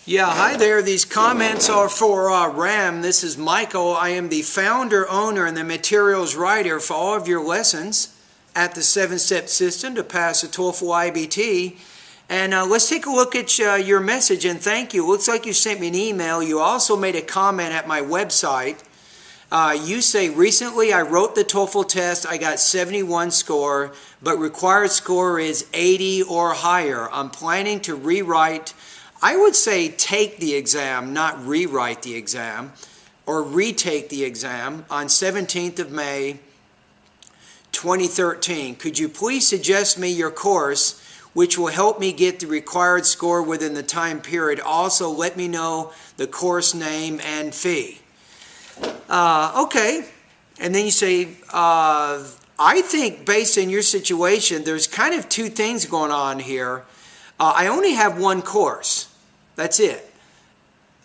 Yeah, hi there. These comments are for RAM. This is Michael. I am the founder, owner, and the materials writer for all of your lessons at the 7-Step System to pass the TOEFL IBT. And let's take a look at your message, and thank you. Looks like you sent me an email. You also made a comment at my website. You say, recently I wrote the TOEFL test. I got 71 score, but required score is 80 or higher. I'm planning to rewrite. I would say take the exam, not rewrite the exam, or retake the exam on 17th of May, 2013. Could you please suggest me your course which will help me get the required score within the time period? Also, let me know the course name and fee. Okay. And then you say, I think based on your situation, there's kind of two things going on here. I only have one course. That's it.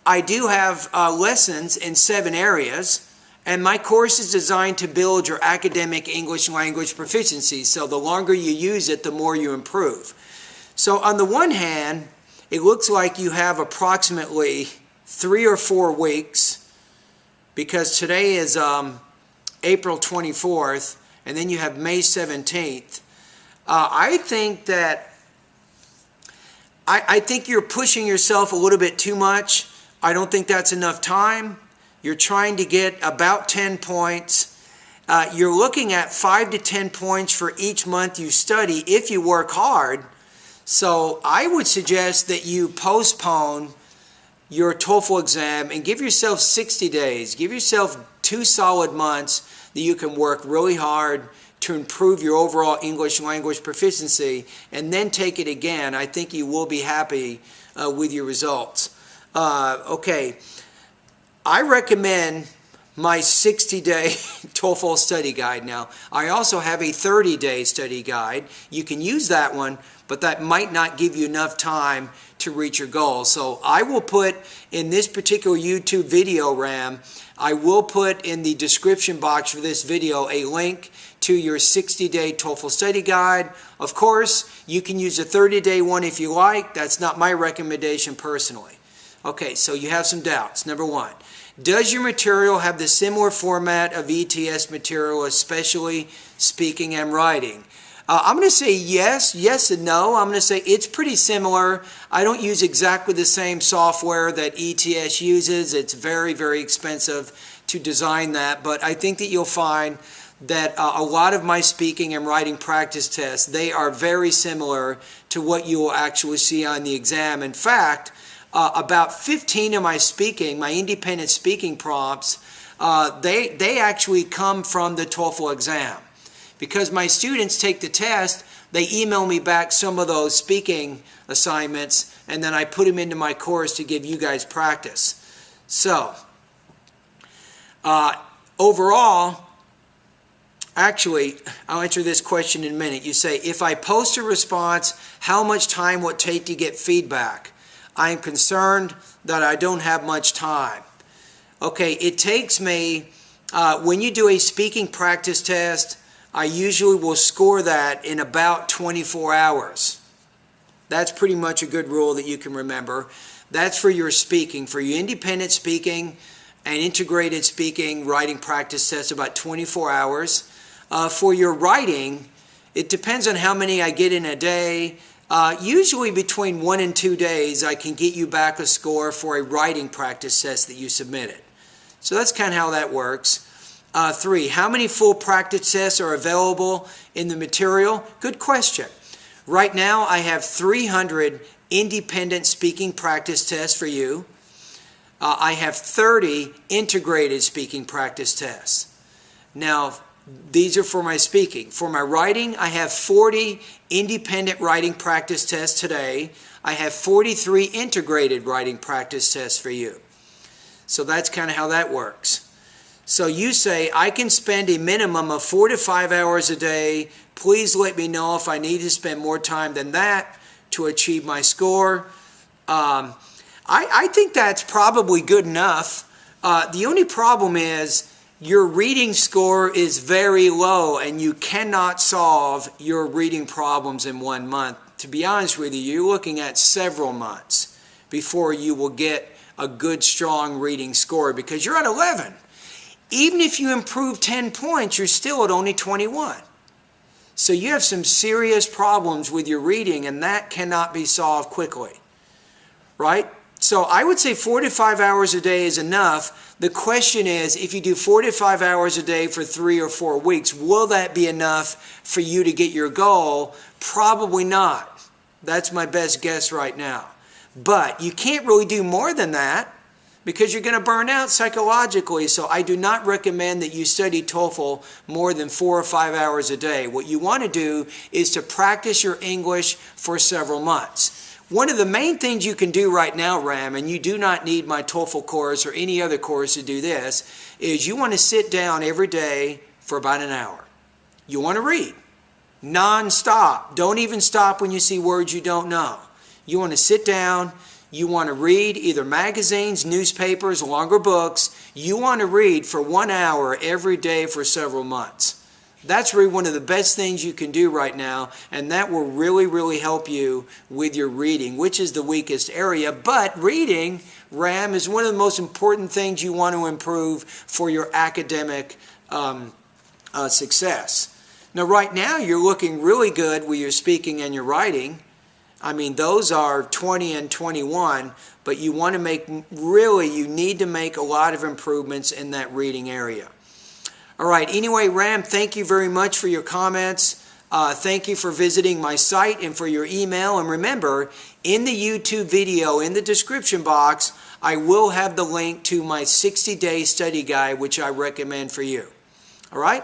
I do have lessons in 7 areas, and my course is designed to build your academic English language proficiency. So the longer you use it, the more you improve. So on the one hand, it looks like you have approximately 3 or 4 weeks, because today is April 24th, and then you have May 17th. I think that I think you're pushing yourself a little bit too much. I don't think that's enough time. You're trying to get about 10 points. You're looking at 5 to 10 points for each month you study if you work hard. So I would suggest that you postpone your TOEFL exam and give yourself 60 days. Give yourself 2 solid months that you can work really hard to improve your overall English language proficiency, and then take it again. I think you will be happy with your results. Okay, I recommend my 60-day TOEFL study guide. Now, I also have a 30-day study guide. You can use that one, but that might not give you enough time to reach your goal. So I will put in this particular YouTube video, RAM, I will put in the description box for this video a link to your 60-day TOEFL study guide. Of course, you can use a 30-day one if you like. That's not my recommendation personally. Okay, so you have some doubts. Number 1, does your material have the similar format of ETS material, especially speaking and writing? I'm going to say yes and no. I'm going to say it's pretty similar. I don't use exactly the same software that ETS uses. It's very, very expensive to design that, but I think that you'll find that a lot of my speaking and writing practice tests, they are very similar to what you will actually see on the exam. In fact, about 15 of my speaking, my independent speaking prompts, they actually come from the TOEFL exam. Because my students take the test, they email me back some of those speaking assignments, and then I put them into my course to give you guys practice. So, overall, actually, I'll answer this question in a minute. You say, if I post a response, how much time will it take to get feedback? I am concerned that I don't have much time. Okay, it takes me, when you do a speaking practice test, I usually will score that in about 24 hours. That's pretty much a good rule that you can remember. That's for your speaking. For your independent speaking and integrated speaking, writing practice tests, about 24 hours. For your writing, it depends on how many I get in a day. Usually between 1 and 2 days, I can get you back a score for a writing practice test that you submitted. So that's kind of how that works. 3, how many full practice tests are available in the material? Good question. Right now, I have 300 independent speaking practice tests for you. I have 30 integrated speaking practice tests. Now, these are for my speaking. For my writing, I have 40 independent writing practice tests today. I have 43 integrated writing practice tests for you. So that's kind of how that works. So you say, I can spend a minimum of 4 to 5 hours a day. Please let me know if I need to spend more time than that to achieve my score. I think that's probably good enough. The only problem is your reading score is very low and you cannot solve your reading problems in 1 month. To be honest with you, you're looking at several months before you will get a good, strong reading score, because you're at 11. Even if you improve 10 points, you're still at only 21. So you have some serious problems with your reading, and that cannot be solved quickly, right? So I would say 4 to 5 hours a day is enough. The question is, if you do 4 to 5 hours a day for 3 or 4 weeks, will that be enough for you to get your goal? Probably not. That's my best guess right now. But you can't really do more than that, because you're going to burn out psychologically. So I do not recommend that you study TOEFL more than 4 or 5 hours a day. What you want to do is to practice your English for several months. One of the main things you can do right now, Ram, and you do not need my TOEFL course or any other course to do this, is you want to sit down every day for about an hour. You want to read non-stop. Don't even stop when you see words you don't know. You want to sit down. You want to read either magazines, newspapers, longer books. You want to read for 1 hour every day for several months. That's really one of the best things you can do right now, and that will really, really help you with your reading, which is the weakest area. But reading, Ram, is one of the most important things you want to improve for your academic success. Now, right now, you're looking really good with your speaking and your writing. I mean, those are 20 and 21, but you want to make, really, you need to make a lot of improvements in that reading area. All right, anyway, Ram, thank you very much for your comments. Thank you for visiting my site and for your email. And remember, in the YouTube video, in the description box, I will have the link to my 60-day study guide, which I recommend for you. All right?